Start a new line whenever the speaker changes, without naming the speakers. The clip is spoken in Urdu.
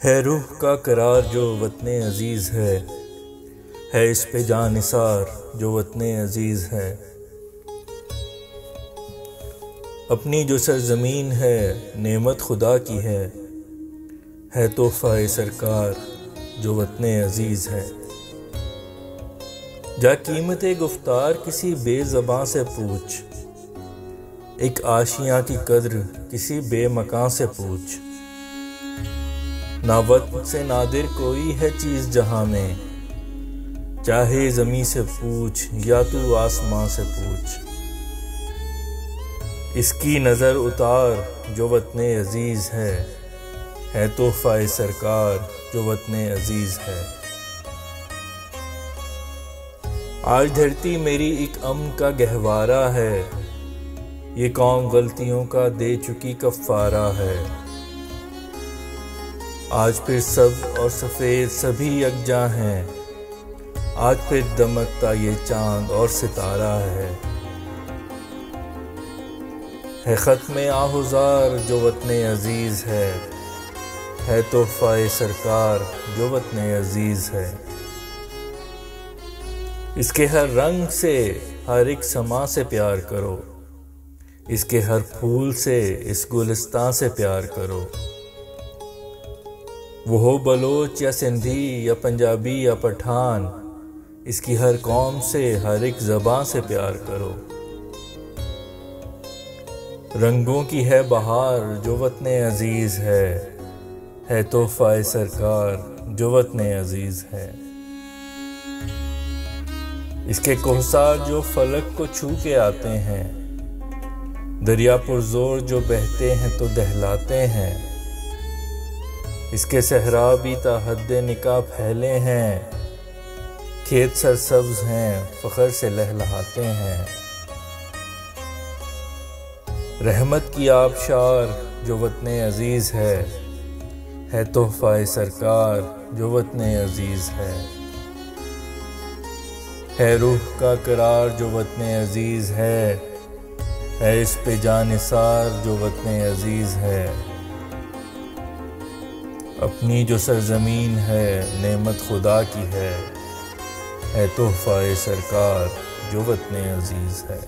ہے روح کا قرار جو وطن عزیز ہے اس پہ جان نثار جو وطن عزیز ہے۔ اپنی جو سرزمین ہے نعمت خدا کی ہے تحفہ سرکار جو وطن عزیز ہے۔ جا قیمت گفتار کسی بے زباں سے پوچھ، ایک آشیاں کی قدر کسی بے مکان سے پوچھ۔ نہ وطن سے نادر کوئی ہے چیز جہاں میں، چاہے زمیں سے پوچھ یا تو آسمان سے پوچھ۔ اس کی نظر اتار جو وطن عزیز ہے تحفہ سرکار جو وطن عزیز ہے۔ آج دھرتی میری ایک امن کا گہوارہ ہے، یہ قوم غلطیوں کا دے چکی کفارہ ہے۔ آج پھر سب اور سفید سبھی یکجاں ہیں، آج پھر دمکتا یہ چاند اور ستارہ ہے ختم آہوزار جو وطن عزیز ہے تحفہ سرکار جو وطن عزیز ہے۔ اس کے ہر رنگ سے ہر ایک سما سے پیار کرو، اس کے ہر پھول سے اس گلستان سے پیار کرو۔ وہ ہو بلوچ یا سندھی یا پنجابی یا پٹھان، اس کی ہر قوم سے ہر ایک زبان سے پیار کرو۔ رنگوں کی ہے بہار جو وطن عزیز ہے تحفہ سرکار جو وطن عزیز ہے۔ اس کے کوثر جو فلک کو چھو کے آتے ہیں، دریا پرزور جو بہتے ہیں تو دہلاتے ہیں۔ اس کے صحرا بھی تا حد نکاح پھیلے ہیں، کھیت سرسبز ہیں فخر سے لہلہاتے ہیں۔ رحمت کی آبشار جو وطن عزیز ہے تحفہ سرکار جو وطن عزیز ہے روح کا قرار جو وطن عزیز ہے اس پہ جان نثار جو وطن عزیز ہے۔ اپنی جو سرزمین ہے نعمت خدا کی ہے تحفہ سرکار جو وطن عزیز ہے۔